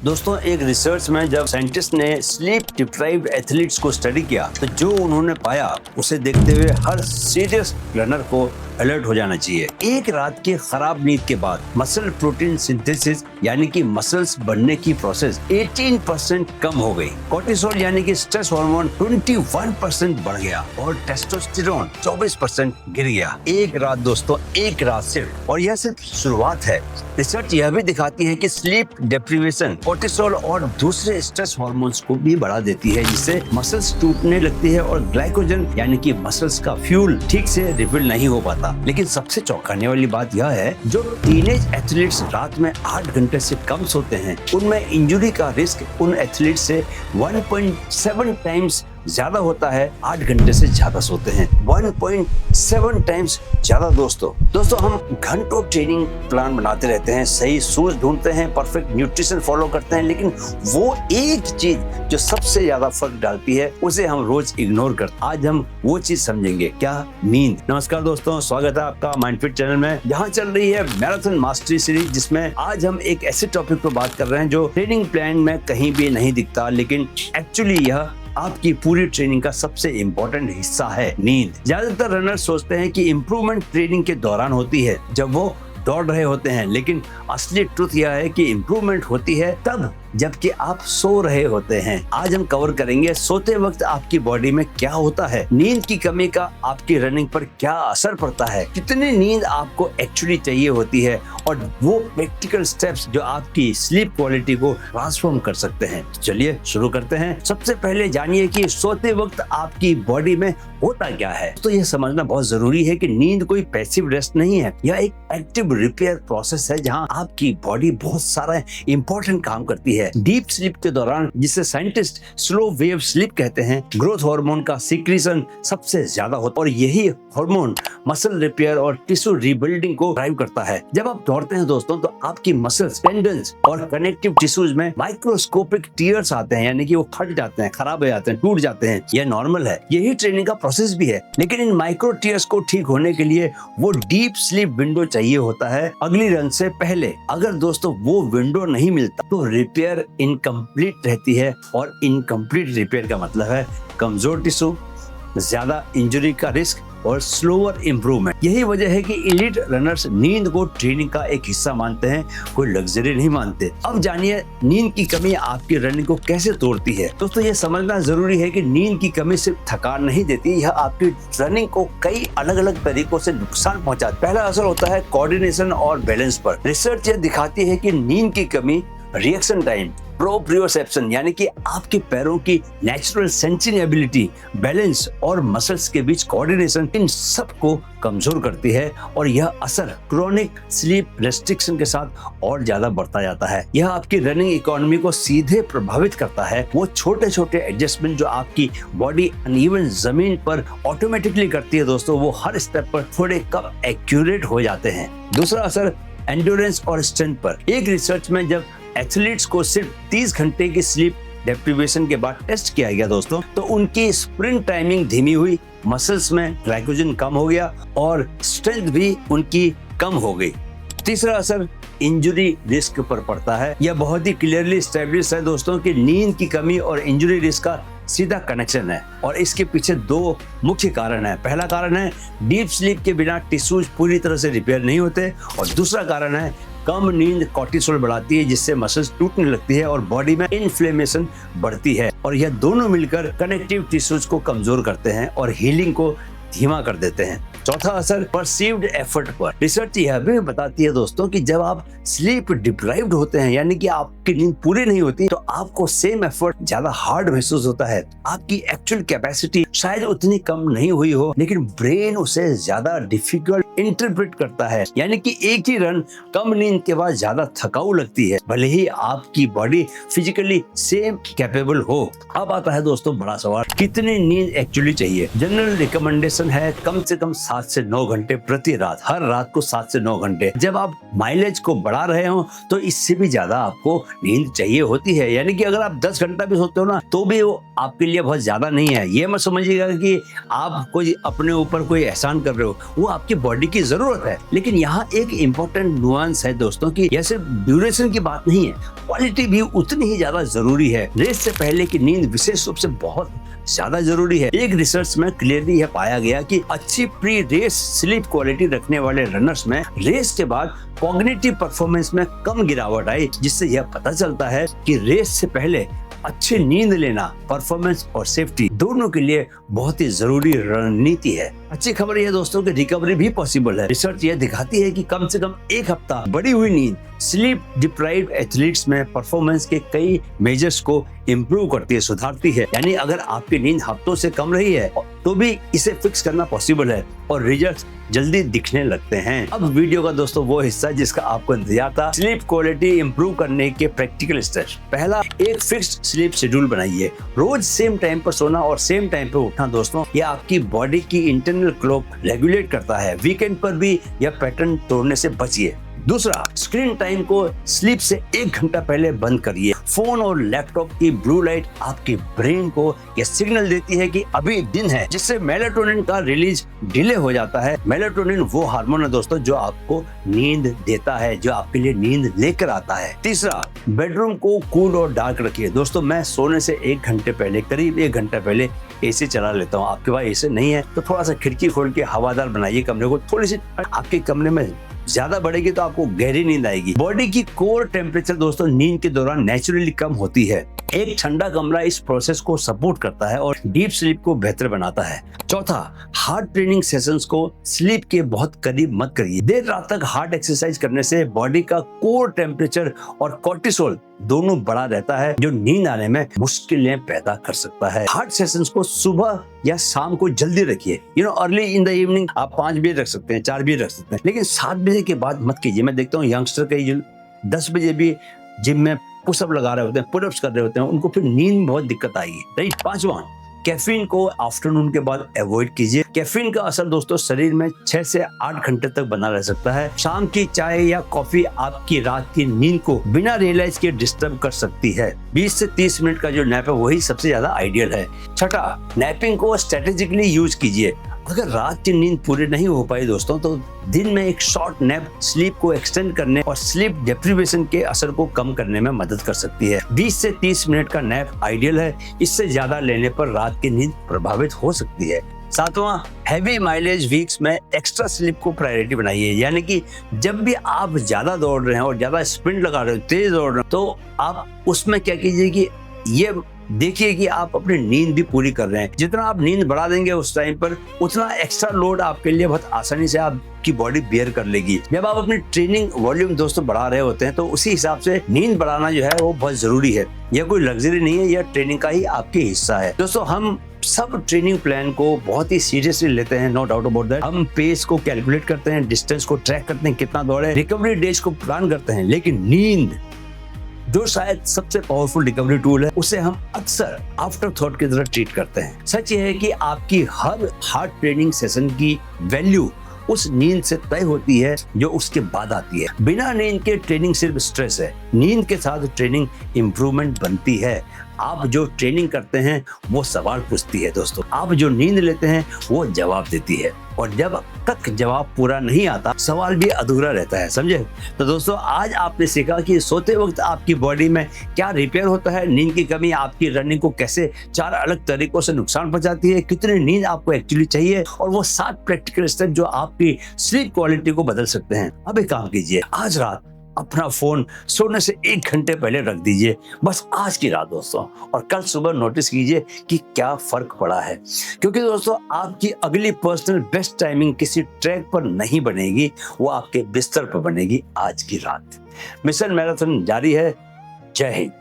दोस्तों एक रिसर्च में जब साइंटिस्ट ने स्लीप डिप्राइव्ड एथलीट्स को स्टडी किया तो जो उन्होंने पाया उसे देखते हुए हर सीरियस रनर को अलर्ट हो जाना चाहिए। एक रात की खराब नींद के बाद मसल प्रोटीन सिंथेसिस यानी कि मसल्स बनने की प्रोसेस 18% कम हो गई। कोर्टिसोल यानी कि स्ट्रेस हार्मोन 21% बढ़ गया और टेस्टोस्टेरोन 24% गिर गया। एक रात दोस्तों, एक रात सिर्फ। और यह सिर्फ शुरुआत है। रिसर्च यह भी दिखाती है कि स्लीप डिप्रीवेशन कोर्टिसोल और दूसरे स्ट्रेस हार्मोन्स को भी बढ़ा देती है, जिससे मसल्स टूटने लगती है और ग्लाइकोजन यानी कि मसल्स का फ्यूल ठीक से रिफिल नहीं हो पाता। लेकिन सबसे चौंकाने वाली बात यह है, जो टीनेज एथलीट्स रात में 8 घंटे से कम सोते हैं उनमें इंजरी का रिस्क उन एथलीट से 1.7 टाइम्स ज्यादा होता है। 8 घंटे से ज्यादा सोते हैं, 1.7 टाइम्स ज्यादा। दोस्तों हम घंटों ट्रेनिंग प्लान बनाते रहते हैं, सही शूज ढूंढते हैं, परफेक्ट न्यूट्रिशन फॉलो करते हैं, लेकिन वो एक चीज जो सबसे ज्यादा फर्क डालती है उसे हम रोज इग्नोर करते हैं। आज हम वो चीज समझेंगे, क्या? नींद। नमस्कार दोस्तों, स्वागत है आपका माइंडफिट चैनल में। यहाँ चल रही है मैराथन मास्टरी सीरीज, जिसमें आज हम एक ऐसे टॉपिक पर बात कर रहे हैं जो ट्रेनिंग प्लान में कहीं भी नहीं दिखता, लेकिन एक्चुअली यह आपकी पूरी ट्रेनिंग का सबसे इम्पोर्टेंट हिस्सा है, नींद। ज्यादातर रनर सोचते हैं कि इम्प्रूवमेंट ट्रेनिंग के दौरान होती है, जब वो दौड़ रहे होते हैं, लेकिन असली ट्रुथ यह है कि इम्प्रूवमेंट होती है तब जबकि आप सो रहे होते हैं। आज हम कवर करेंगे सोते वक्त आपकी बॉडी में क्या होता है, नींद की कमी का आपकी रनिंग पर क्या असर पड़ता है, कितनी नींद आपको एक्चुअली चाहिए होती है, और वो प्रैक्टिकल स्टेप्स जो आपकी स्लीप क्वालिटी को ट्रांसफॉर्म कर सकते हैं। चलिए शुरू करते हैं। सबसे पहले जानिए कि सोते वक्त आपकी बॉडी में होता क्या है। तो यह समझना बहुत जरूरी है कि नींद कोई पैसिव रेस्ट नहीं है, यह एक एक्टिव रिपेयर प्रोसेस है जहां आपकी बॉडी बहुत सारा इंपॉर्टेंट काम करती है। डीप स्लीप के दौरान, जिसे साइंटिस्ट स्लो वेव स्लीप कहते हैं, ग्रोथ हार्मोन का सीक्रेशन सबसे ज्यादा होता है और यही हार्मोन मसल रिपेयर और टिश्यू रीबिल्डिंग को ड्राइव करता है। जब आप दौड़ते हैं दोस्तों तो आपकी मसल्स, टेंडन्स और कनेक्टिव टिश्यूज में माइक्रोस्कोपिक टीयर्स आते हैं, यानी कि वो फट जाते हैं, खराब हो जाते हैं, टूट जाते हैं। यह नॉर्मल है, यही ट्रेनिंग का प्रोसेस भी है। लेकिन इन माइक्रो टीयर्स को ठीक होने के लिए वो डीप स्लीप विंडो चाहिए होता है अगली रन से पहले। अगर दोस्तों वो विंडो नहीं मिलता तो रिपेयर इनकम्प्लीट रहती है, और इनकम्प्लीट रिपेयर का मतलब है कमजोर टिश्यू, ज्यादा इंजरी का रिस्क और स्लोअर इंप्रूवमेंट। यही वजह है कि एलीट रनर्स नींद को ट्रेनिंग का एक हिस्सा मानते हैं, कोई लग्जरी नहीं मानते। अब जानिए नींद की कमी आपकी रनिंग को कैसे तोड़ती है। दोस्तों ये समझना जरूरी है कि नींद की कमी सिर्फ थकान नहीं देती, यह आपकी रनिंग को कई अलग अलग तरीकों से नुकसान पहुंचाती है। पहला असर होता है कोऑर्डिनेशन और बैलेंस पर। रिसर्च यह दिखाती है कि नींद की कमी रिएक्शन टाइम, प्रोप्रियोसेप्शन यानी कि आपके पैरों की नेचुरल सेंसिंग एबिलिटी, बैलेंस और मसल्स के बीच कोऑर्डिनेशन, इन सब को कमजोर करती है, और यह असर क्रोनिक स्लीप रेस्ट्रिक्शन के साथ और ज्यादा बढ़ता जाता है। यह आपकी रनिंग इकोनॉमी को सीधे प्रभावित करता है। वो छोटे छोटे एडजस्टमेंट जो आपकी बॉडी अनइवन जमीन पर ऑटोमेटिकली करती है दोस्तों, वो हर स्टेप पर थोड़े कम एक्यूरेट हो जाते हैं। दूसरा असर एंड्योरेंस और स्ट्रेंथ पर। एक रिसर्च में जब एथलीट्स को सिर्फ 30 घंटे की स्लीप डेप्रिवेशन के बाद टेस्ट किया गया दोस्तों, तो उनकी स्प्रिंट टाइमिंग धीमी हुई, मसल्स में ग्लाइकोजन कम हो गया और स्ट्रेंथ भी उनकी कम हो गई। तीसरा असर इंजरी रिस्क पर पड़ता है। यह बहुत ही क्लियरली एस्टैब्लिश है दोस्तों कि नींद की कमी और इंजरी रिस्क का सीधा कनेक्शन है, और इसके पीछे दो मुख्य कारण है। पहला कारण है डीप स्लीप के बिना टिश्यूज पूरी तरह से रिपेयर नहीं होते, और दूसरा कारण है कम नींद कोर्टिसोल बढ़ाती है, जिससे मसल्स टूटने लगती है और बॉडी में इन्फ्लेमेशन बढ़ती है, और यह दोनों मिलकर कनेक्टिव टिश्यूज को कमजोर करते हैं और हीलिंग को धीमा कर देते हैं। चौथा असर परसीव्ड एफर्ट पर। रिसर्च यह भी बताती है दोस्तों कि जब आप स्लीप डिप्राइव्ड होते हैं, यानी कि आपकी नींद पूरी नहीं होती, तो आपको सेम एफर्ट ज्यादा हार्ड महसूस होता है। आपकी एक्चुअल कैपेसिटी शायद उतनी कम नहीं हुई हो, लेकिन ब्रेन उसे ज्यादा डिफिकल्ट इंटरप्रेट करता है, यानी कि एक ही रन कम नींद के बाद ज्यादा थकाऊ लगती है, भले ही आपकी बॉडी फिजिकली सेम कैपेबल हो। अब आता है दोस्तों बड़ा सवाल, कितनी नींद एक्चुअली चाहिए। जनरल रिकमेंडेशन ड्यूरेशन है कम से कम 7 से 9 घंटे प्रति रात, हर रात को 7 से 9 घंटे। जब आप माइलेज को बढ़ा रहे हो तो इससे भी ज्यादा आपको नींद चाहिए होती है। यानी कि अगर आप 10 घंटा भी सोते हो ना तो भी वो आपके लिए बहुत ज्यादा नहीं है। ये मत समझिएगा कि आप कोई अपने ऊपर कोई एहसान कर रहे हो, वो आपकी बॉडी की जरूरत है। लेकिन यहाँ एक इम्पोर्टेंट नुआंस है दोस्तों कि यह सिर्फ ड्यूरेशन की बात नहीं है, क्वालिटी भी उतनी ही ज्यादा जरूरी है। रेस से पहले की नींद विशेष रूप से बहुत ज्यादा जरूरी है। एक रिसर्च में क्लियरली यह पाया गया कि अच्छी प्री रेस स्लीप क्वालिटी रखने वाले रनर्स में रेस के बाद कॉग्निटिव परफॉर्मेंस में कम गिरावट आई, जिससे यह पता चलता है कि रेस से पहले अच्छी नींद लेना परफॉर्मेंस और सेफ्टी दोनों के लिए बहुत ही जरूरी रणनीति है। अच्छी खबर यह दोस्तों कि रिकवरी भी पॉसिबल है। रिसर्च यह दिखाती है कि कम से कम एक हफ्ता बढ़ी हुई नींद स्लीप डिप्राइव्ड एथलीट्स में परफॉर्मेंस के कई मेजर्स को इम्प्रूव करती है, सुधारती है। यानी अगर आपकी नींद हफ्तों से कम रही है तो भी इसे फिक्स करना पॉसिबल है और रिजल्ट जल्दी दिखने लगते हैं। अब वीडियो का दोस्तों वो हिस्सा जिसका आपको इंतजार था, स्लीप क्वालिटी इंप्रूव करने के प्रैक्टिकल स्टेप्स। पहला, एक फिक्स्ड स्लीप शेड्यूल बनाइए। रोज सेम टाइम पर सोना और सेम टाइम पर उठना दोस्तों, ये आपकी बॉडी की इंटरनल क्लॉक रेगुलेट करता है। वीकेंड पर भी यह पैटर्न तोड़ने से बचिए। दूसरा, स्क्रीन टाइम को स्लीप से 1 घंटा पहले बंद करिए। फोन और लैपटॉप की ब्लू लाइट आपके ब्रेन को यह सिग्नल देती है कि अभी दिन है, जिससे मेलाटोनिन का रिलीज डिले हो जाता है। मेलाटोनिन वो हार्मोन है दोस्तों जो आपको नींद देता है, जो आपके लिए नींद लेकर आता है। तीसरा, बेडरूम को कूल और डार्क रखिए। दोस्तों मैं सोने से 1 घंटे पहले, करीब 1 घंटा पहले एसी चला लेता हूँ। आपके पास एसी नहीं है तो थोड़ा सा खिड़की खोल के हवादार बनाइए कमरे को। थोड़ी सी आपके कमरे में ज्यादा बढ़ेगी तो आपको गहरी नींद आएगी। बॉडी की कोर टेम्परेचर दोस्तों नींद के दौरान नेचुरली कम होती है। एक ठंडा कमरा इस प्रोसेस को सपोर्ट करता है और डीप स्लीप को बेहतर बनाता है। चौथा, हार्ड ट्रेनिंग सेशंस को स्लीप के बहुत करीब मत करिए। देर रात तक हार्ड एक्सरसाइज करने से बॉडी का कोर टेम्परेचर और कॉर्टिसोल दोनों बढ़ा रहता है, जो नींद आने में मुश्किलें पैदा कर सकता है। हार्ड सेशंस को सुबह या शाम को जल्दी रखिए। अर्ली इन द इवनिंग आप 5 बजे रख सकते हैं, 4 बजे रख सकते हैं, लेकिन 7 बजे के बाद मत कीजिए। मैं देखता हूँ यंगस्टर कई 10 बजे भी जिम में पुशअप लगा रहे होते हैं, पुलअप्स कर रहे होते हैं, उनको फिर नींद में बहुत दिक्कत आएगी। राइट। 5वां, कैफीन को आफ्टरनून के बाद अवॉइड कीजिए। कैफीन का असर दोस्तों शरीर में 6 से 8 घंटे तक बना रह सकता है। शाम की चाय या कॉफी आपकी रात की नींद को बिना रियलाइज के डिस्टर्ब कर सकती है। 20 से 30 मिनट का जो नैप है वही सबसे ज्यादा आइडियल है। छठा, नैपिंग को स्ट्रेटेजिकली यूज कीजिए। अगर रात की नींद पूरी नहीं हो पाई दोस्तों तो दिन में एक शॉर्ट नैप स्लीप को एक्सटेंड करने और स्लीप डेप्रिवेशन के असर को कम करने में मदद कर सकती है। 20 से 30 मिनट का नैप आइडियल है। इससे ज्यादा लेने पर रात की नींद प्रभावित हो सकती है। 7वां, हैवी माइलेज वीक्स में एक्स्ट्रा स्लीप को प्रायोरिटी बनाइए। यानी कि जब भी आप ज्यादा दौड़ रहे हैं और ज्यादा स्प्रिंट लगा रहे हो, तेज दौड़ रहे हो, तो आप उसमें क्या कीजिए कि ये देखिए कि आप अपनी नींद भी पूरी कर रहे हैं। जितना आप नींद बढ़ा देंगे उस टाइम पर, उतना एक्स्ट्रा लोड आपके लिए बहुत आसानी से आपकी बॉडी बेयर कर लेगी। जब आप अपनी ट्रेनिंग वॉल्यूम दोस्तों बढ़ा रहे होते हैं तो उसी हिसाब से नींद बढ़ाना जो है वो बहुत जरूरी है। यह कोई लग्जरी नहीं है, यह ट्रेनिंग का ही आपके हिस्सा है। दोस्तों हम सब ट्रेनिंग प्लान को बहुत ही सीरियसली लेते हैं, नो डाउट अबाउट दैट। हम पेस को कैलकुलेट करते हैं, डिस्टेंस को ट्रैक करते हैं, कितना दौड़े, रिकवरी डेज को प्लान करते हैं, लेकिन नींद जो शायद सबसे पावरफुल रिकवरी टूल है, उसे हम अक्सर आफ्टर थॉट की तरह ट्रीट करते हैं। सच ये है कि आपकी हर हार्ड ट्रेनिंग सेशन की वैल्यू उस नींद से तय होती है जो उसके बाद आती है। बिना नींद के ट्रेनिंग सिर्फ स्ट्रेस है, नींद के साथ ट्रेनिंग इंप्रूवमेंट बनती है। आप जो ट्रेनिंग करते हैं वो सवाल पूछती है दोस्तों, आप जो नींद लेते हैं वो जवाब देती है, और जब तक जवाब पूरा नहीं आता सवाल भी अधूरा रहता है, समझे। तो दोस्तों आज आपने सीखा कि सोते वक्त आपकी बॉडी में क्या रिपेयर होता है, नींद की कमी आपकी रनिंग को कैसे 4 अलग तरीकों से नुकसान पहुंचाती है, कितनी नींद आपको एक्चुअली चाहिए, और वो 7 प्रैक्टिकल स्टेप जो आपकी स्लीप क्वालिटी को बदल सकते हैं। अब एक काम कीजिए, आज रात अपना फोन सोने से 1 घंटे पहले रख दीजिए, बस आज की रात दोस्तों, और कल सुबह नोटिस कीजिए कि क्या फर्क पड़ा है। क्योंकि दोस्तों आपकी अगली पर्सनल बेस्ट टाइमिंग किसी ट्रैक पर नहीं बनेगी, वो आपके बिस्तर पर बनेगी आज की रात। मिशन मैराथन जारी है। जय हिंद।